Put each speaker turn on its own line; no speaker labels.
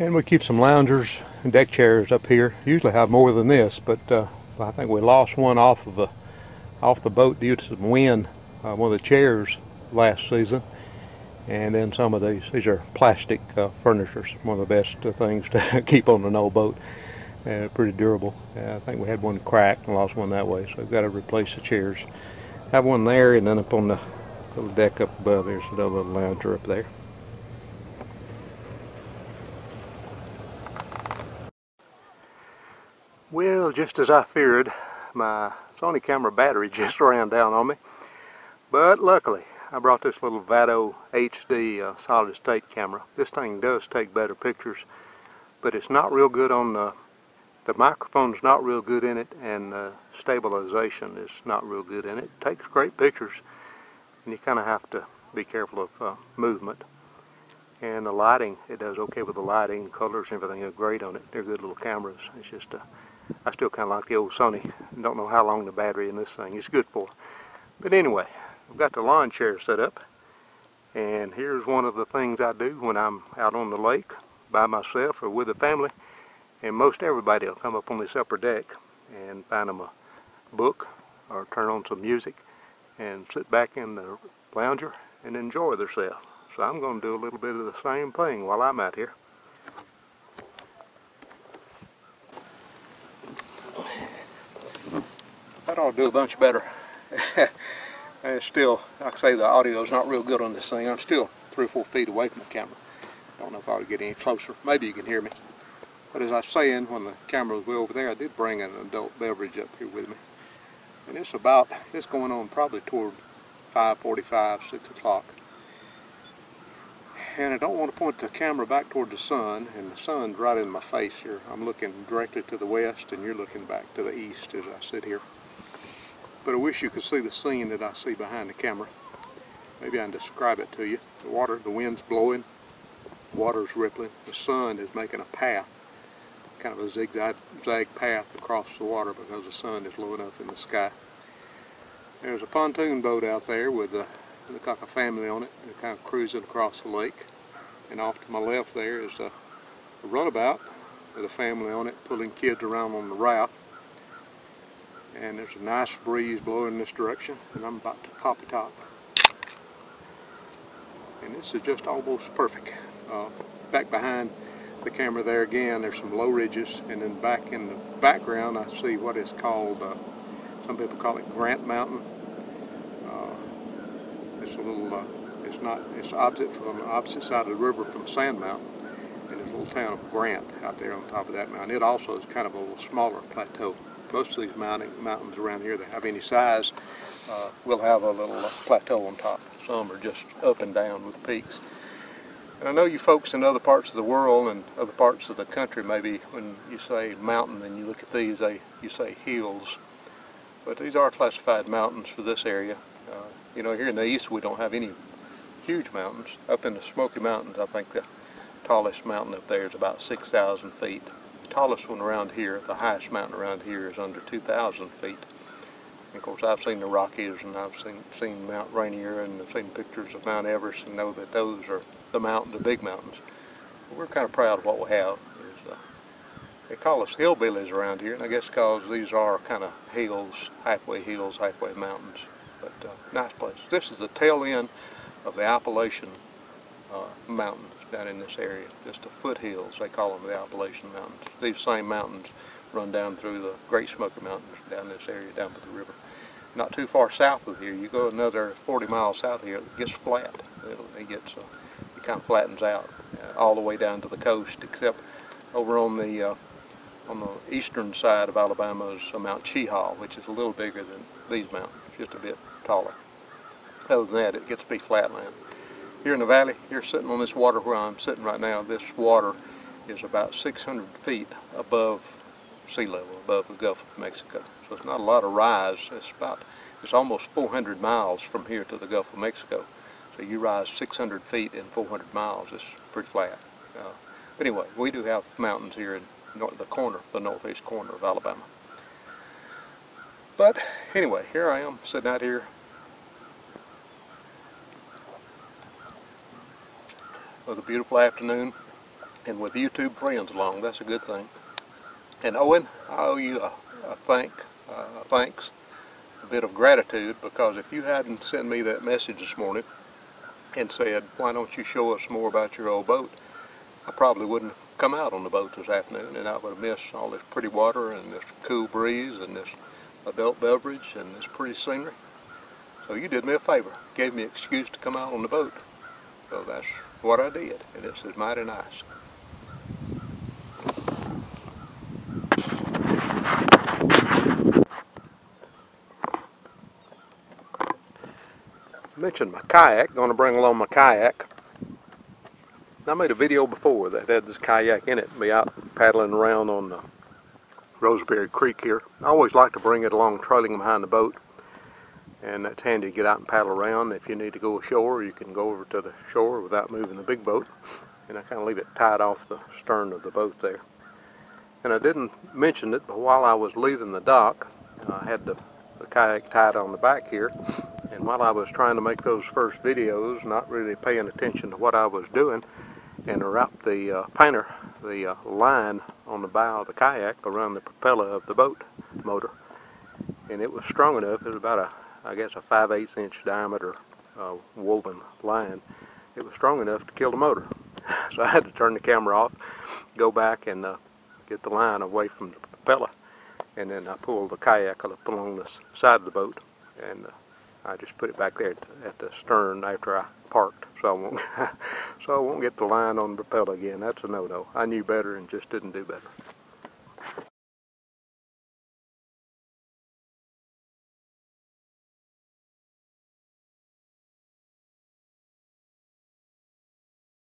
And we keep some loungers and deck chairs up here. Usually have more than this, but I think we lost one off the boat due to some wind. One of the chairs last season, and then some of these are plastic furnitures. One of the best things to keep on an old boat. Pretty durable. I think we had one cracked and lost one that way, so we've got to replace the chairs. Have one there, and then up on the little deck up above there's another little lounger up there. Well, just as I feared, my Sony camera battery just ran down on me. But luckily, I brought this little Vado HD solid state camera. This thing does take better pictures, but it's not real good on the microphone's not real good in it, and stabilization is not real good in it. It takes great pictures, and you kind of have to be careful of movement. And the lighting, it does okay with the lighting, colors, and everything are great on it. They're good little cameras. It's just I still kind of like the old Sony. Don't know how long the battery in this thing is good for. But anyway, I've got the lawn chair set up, and here's one of the things I do when I'm out on the lake by myself or with a family. And most everybody will come up on this upper deck and find them a book or turn on some music and sit back in the lounger and enjoy themselves. So I'm going to do a little bit of the same thing while I'm out here. That ought to do a bunch better. And still, like I say, the audio is not real good on this thing. I'm still 3 or 4 feet away from the camera. Don't know if I ought to get any closer. Maybe you can hear me. But as I was saying, when the camera was way over there, I did bring an adult beverage up here with me. And it's going on probably toward 5:45, 6 o'clock. And I don't want to point the camera back toward the sun, and the sun's right in my face here. I'm looking directly to the west, and you're looking back to the east as I sit here. But I wish you could see the scene that I see behind the camera. Maybe I can describe it to you. The wind's blowing, the water's rippling, the sun is making a path, kind of a zigzag path across the water because the sun is low enough in the sky. There's a pontoon boat out there with look like a family on it. They're kind of cruising across the lake. And off to my left there is a runabout with a family on it pulling kids around on the raft. And there's a nice breeze blowing in this direction, and I'm about to pop a top. And this is just almost perfect. Back behind the camera there again, there's some low ridges, and then back in the background I see what is called, some people call it Grant Mountain. It's a little, it's from the opposite side of the river from Sand Mountain, and there's a little town of Grant out there on top of that mountain. It also is kind of a little smaller plateau. Most of these mountains around here that have any size will have a little plateau on top. Some are just up and down with peaks. And I know you folks in other parts of the world and other parts of the country, maybe when you say mountain and you look at these, you say hills. But these are classified mountains for this area. You know, here in the east we don't have any huge mountains. Up in the Smoky Mountains, I think the tallest mountain up there is about 6,000 feet. The tallest one around here, the highest mountain around here, is under 2,000 feet. And of course, I've seen the Rockies, and I've seen Mount Rainier, and I've seen pictures of Mount Everest, and know that those are the big mountains. We're kind of proud of what we have. They call us hillbillies around here, and I guess because these are kind of hills, halfway mountains. But nice place. This is the tail end of the Appalachian Mountains down in this area. Just the foothills, they call them the Appalachian Mountains. These same mountains run down through the Great Smoky Mountains down this area, down by the river. Not too far south of here, you go another 40 miles south of here, it gets flat. It kind of flattens out all the way down to the coast, except over on the eastern side of Alabama is Mount Cheehaw, which is a little bigger than these mountains, just a bit taller. Other than that, it gets to be flatland. Here in the valley, here sitting on this water where I'm sitting right now, this water is about 600 feet above sea level, above the Gulf of Mexico. So it's not a lot of rise. It's almost 400 miles from here to the Gulf of Mexico. So you rise 600 feet in 400 miles. It's pretty flat. But anyway, we do have mountains here in the northeast corner of Alabama. But anyway, here I am sitting out here with a beautiful afternoon. and with YouTube friends along. That's a good thing. And Owen, I owe you a thanks, a bit of gratitude, because if you hadn't sent me that message this morning and said, why don't you show us more about your old boat, I probably wouldn't have come out on the boat this afternoon, and I would have missed all this pretty water and this cool breeze and this adult beverage and this pretty scenery. So you did me a favor, gave me an excuse to come out on the boat. So that's what I did, and it's mighty nice. I mentioned my kayak, going to bring along my kayak. I made a video before that had this kayak in it, me out paddling around on the Riverpearl Creek here. I always like to bring it along trailing behind the boat, and that's handy to get out and paddle around. If you need to go ashore, you can go over to the shore without moving the big boat, and I kind of leave it tied off the stern of the boat there. And I didn't mention it, but while I was leaving the dock, I had the kayak tied on the back here, and while I was trying to make those first videos, not really paying attention to what I was doing, and wrapped the painter, the line on the bow of the kayak around the propeller of the boat motor, and it was strong enough. It was about I guess a 5/8 inch diameter woven line. It was strong enough to kill the motor. So I had to turn the camera off, go back and get the line away from the propeller, and then I pulled the kayak up along the side of the boat, and I just put it back there at the stern after I parked, so I won't get the line on the propeller again. That's a no-no. I knew better and just didn't do better.